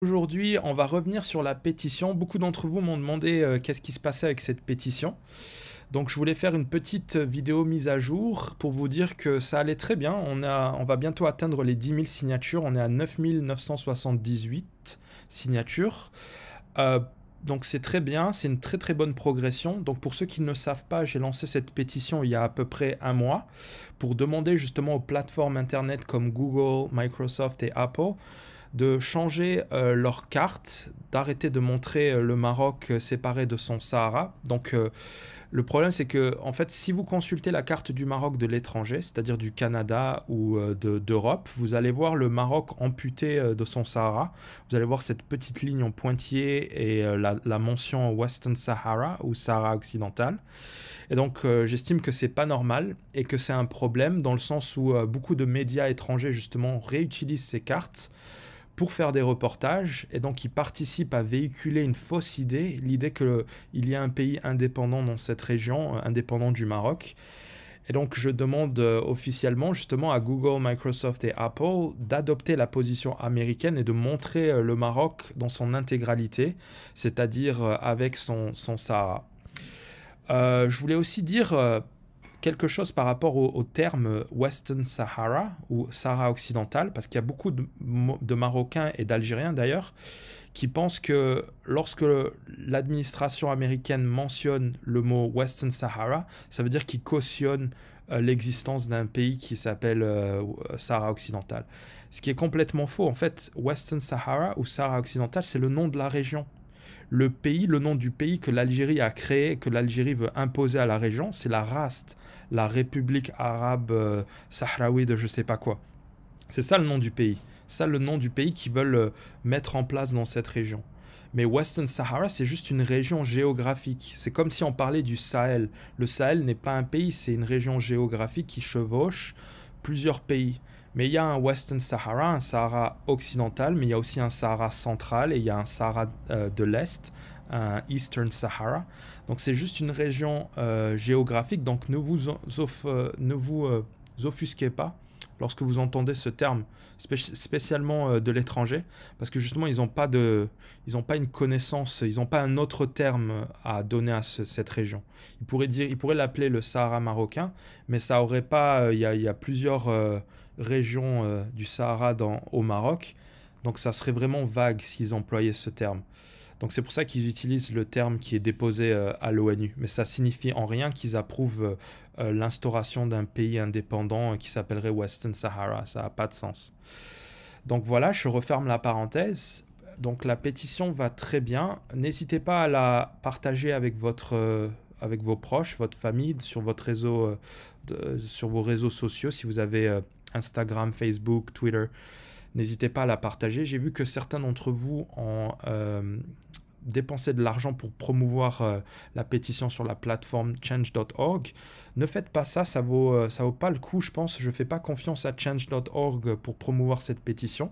Aujourd'hui, on va revenir sur la pétition. Beaucoup d'entre vous m'ont demandé qu'est-ce qui se passait avec cette pétition. Donc je voulais faire une petite vidéo mise à jour pour vous dire que ça allait très bien. On va bientôt atteindre les 10 000 signatures. On est à 9 978 signatures. Euh, donc c'est très bien, c'est une très très bonne progression. Donc pour ceux qui ne le savent pas, j'ai lancé cette pétition il y a à peu près un mois pour demander justement aux plateformes internet comme Google, Microsoft et Apple de changer leur carte, d'arrêter de montrer le Maroc séparé de son Sahara. Donc le problème c'est que en fait si vous consultez la carte du Maroc de l'étranger, c'est-à-dire du Canada ou d'Europe, vous allez voir le Maroc amputé de son Sahara. Vous allez voir cette petite ligne en pointillé et la mention Western Sahara ou Sahara occidental. Et donc j'estime que c'est pas normal et que c'est un problème dans le sens où beaucoup de médias étrangers justement réutilisent ces cartes pour faire des reportages, et donc ils participent à véhiculer une fausse idée, l'idée qu'il y a un pays indépendant dans cette région, indépendant du Maroc. Et donc je demande officiellement justement à Google, Microsoft et Apple d'adopter la position américaine et de montrer le Maroc dans son intégralité, c'est-à-dire avec son Sahara. Je voulais aussi dire quelque chose par rapport au terme Western Sahara ou Sahara occidental, parce qu'il y a beaucoup de Marocains et d'Algériens d'ailleurs qui pensent que lorsque l'administration américaine mentionne le mot Western Sahara, ça veut dire qu'il cautionne l'existence d'un pays qui s'appelle Sahara occidental. Ce qui est complètement faux. En fait, Western Sahara ou Sahara occidental, c'est le nom de la région. Le pays, le nom du pays que l'Algérie a créé, que l'Algérie veut imposer à la région, c'est la RAST, la République arabe sahraoui de je sais pas quoi. C'est ça le nom du pays. C'est ça le nom du pays qu'ils veulent mettre en place dans cette région. Mais Western Sahara, c'est juste une région géographique. C'est comme si on parlait du Sahel. Le Sahel n'est pas un pays, c'est une région géographique qui chevauche plusieurs pays. Mais il y a un Western Sahara, un Sahara occidental, mais il y a aussi un Sahara central et il y a un Sahara de l'Est, un Eastern Sahara. Donc c'est juste une région géographique, donc ne vous offusquez pas lorsque vous entendez ce terme, spécialement de l'étranger, parce que justement ils n'ont pas une connaissance, ils n'ont pas un autre terme à donner à cette région. Ils pourraient l'appeler le Sahara marocain, mais ça aurait pas, il y a plusieurs régions du Sahara au Maroc, donc ça serait vraiment vague s'ils employaient ce terme. Donc c'est pour ça qu'ils utilisent le terme qui est déposé à l'ONU. Mais ça signifie en rien qu'ils approuvent l'instauration d'un pays indépendant qui s'appellerait Western Sahara. Ça n'a pas de sens. Donc voilà, je referme la parenthèse. Donc la pétition va très bien. N'hésitez pas à la partager avec avec vos proches, votre famille, sur votre réseau, sur vos réseaux sociaux, si vous avez Instagram, Facebook, Twitter. N'hésitez pas à la partager. J'ai vu que certains d'entre vous ont dépensé de l'argent pour promouvoir la pétition sur la plateforme change.org. Ne faites pas ça, ça vaut pas le coup, je pense. Je ne fais pas confiance à change.org pour promouvoir cette pétition.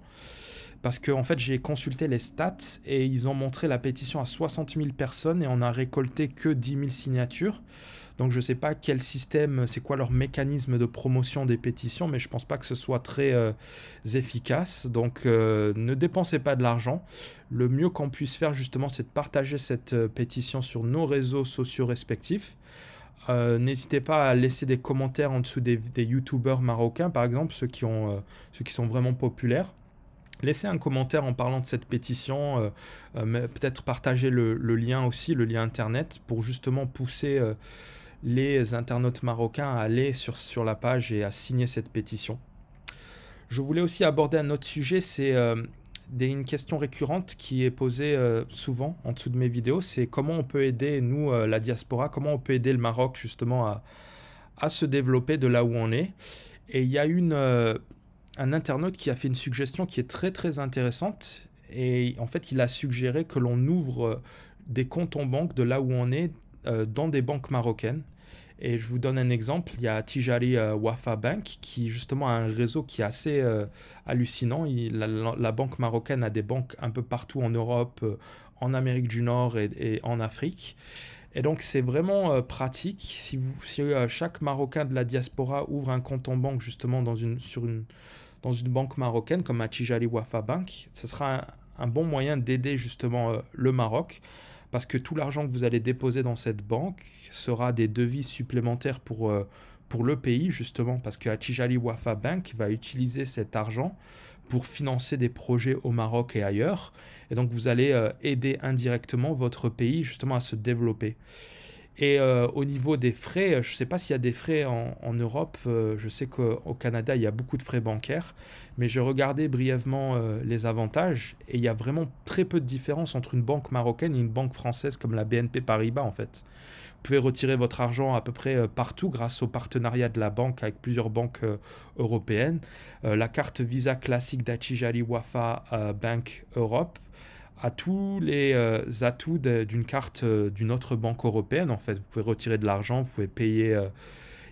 Parce que en fait, j'ai consulté les stats et ils ont montré la pétition à 60 000 personnes et on a récolté que 10 000 signatures. Donc je ne sais pas quel système, c'est quoi leur mécanisme de promotion des pétitions, mais je ne pense pas que ce soit très efficace. Donc ne dépensez pas de l'argent. Le mieux qu'on puisse faire justement, c'est de partager cette pétition sur nos réseaux sociaux respectifs. N'hésitez pas à laisser des commentaires en dessous des youtubeurs marocains, par exemple, ceux qui sont vraiment populaires. Laissez un commentaire en parlant de cette pétition, peut-être partager le lien aussi, le lien internet, pour justement pousser les internautes marocains à aller sur la page et à signer cette pétition. Je voulais aussi aborder un autre sujet, c'est une question récurrente qui est posée souvent en dessous de mes vidéos, c'est comment on peut aider, nous, la diaspora, comment on peut aider le Maroc justement à se développer de là où on est. Et il y a un internaute qui a fait une suggestion qui est très très intéressante, et en fait il a suggéré que l'on ouvre des comptes en banque de là où on est dans des banques marocaines. Et je vous donne un exemple, il y a Tijari Wafa Bank qui justement a un réseau qui est assez hallucinant. La banque marocaine a des banques un peu partout en Europe, en Amérique du Nord et en Afrique. Et donc c'est vraiment pratique. Si chaque Marocain de la diaspora ouvre un compte en banque justement dans une banque marocaine comme à Tijari Wafa Bank, ce sera un bon moyen d'aider justement le Maroc, parce que tout l'argent que vous allez déposer dans cette banque sera des devises supplémentaires pour le pays, justement, parce que Attijari Wafa Bank va utiliser cet argent pour financer des projets au Maroc et ailleurs. Et donc, vous allez aider indirectement votre pays, justement, à se développer. Et au niveau des frais, je ne sais pas s'il y a des frais en Europe. Je sais qu'au Canada, il y a beaucoup de frais bancaires. Mais j'ai regardé brièvement les avantages. Et il y a vraiment très peu de différence entre une banque marocaine et une banque française comme la BNP Paribas, en fait. Vous pouvez retirer votre argent à peu près partout grâce au partenariat de la banque avec plusieurs banques européennes. La carte Visa classique d'Attijari Wafa Bank Europe a tous les atouts d'une carte d'une autre banque européenne. En fait, vous pouvez retirer de l'argent, vous pouvez payer.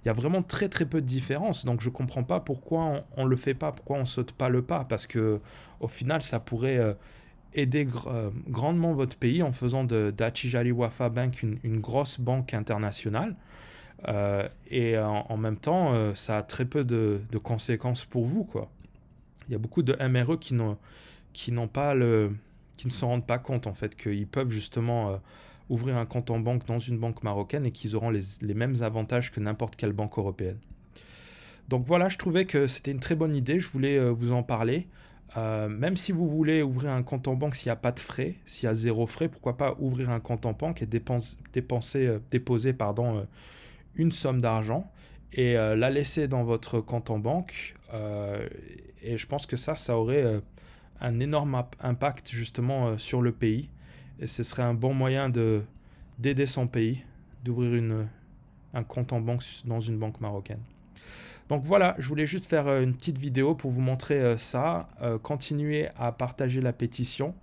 Il y a vraiment très très peu de différence. Donc je ne comprends pas pourquoi on ne le fait pas, pourquoi on ne saute pas le pas. Parce que au final, ça pourrait aider grandement votre pays en faisant d'Attijari Wafa Bank une grosse banque internationale. Et en même temps, ça a très peu de conséquences pour vous, quoi. Il y a beaucoup de MRE qui n'ont pas qui ne se rendent pas compte en fait qu'ils peuvent justement ouvrir un compte en banque dans une banque marocaine et qu'ils auront les mêmes avantages que n'importe quelle banque européenne. Donc voilà, je trouvais que c'était une très bonne idée, je voulais vous en parler. Même si vous voulez ouvrir un compte en banque s'il n'y a pas de frais, s'il y a zéro frais, pourquoi pas ouvrir un compte en banque et déposer une somme d'argent et la laisser dans votre compte en banque. Et je pense que ça aurait un énorme impact justement sur le pays. Et ce serait un bon moyen d'aider son pays, d'ouvrir un compte en banque dans une banque marocaine. Donc voilà, je voulais juste faire une petite vidéo pour vous montrer ça. Continuez à partager la pétition.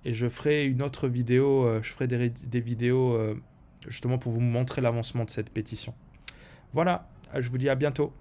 Et je ferai une autre vidéo, je ferai des vidéos justement pour vous montrer l'avancement de cette pétition. Voilà, je vous dis à bientôt.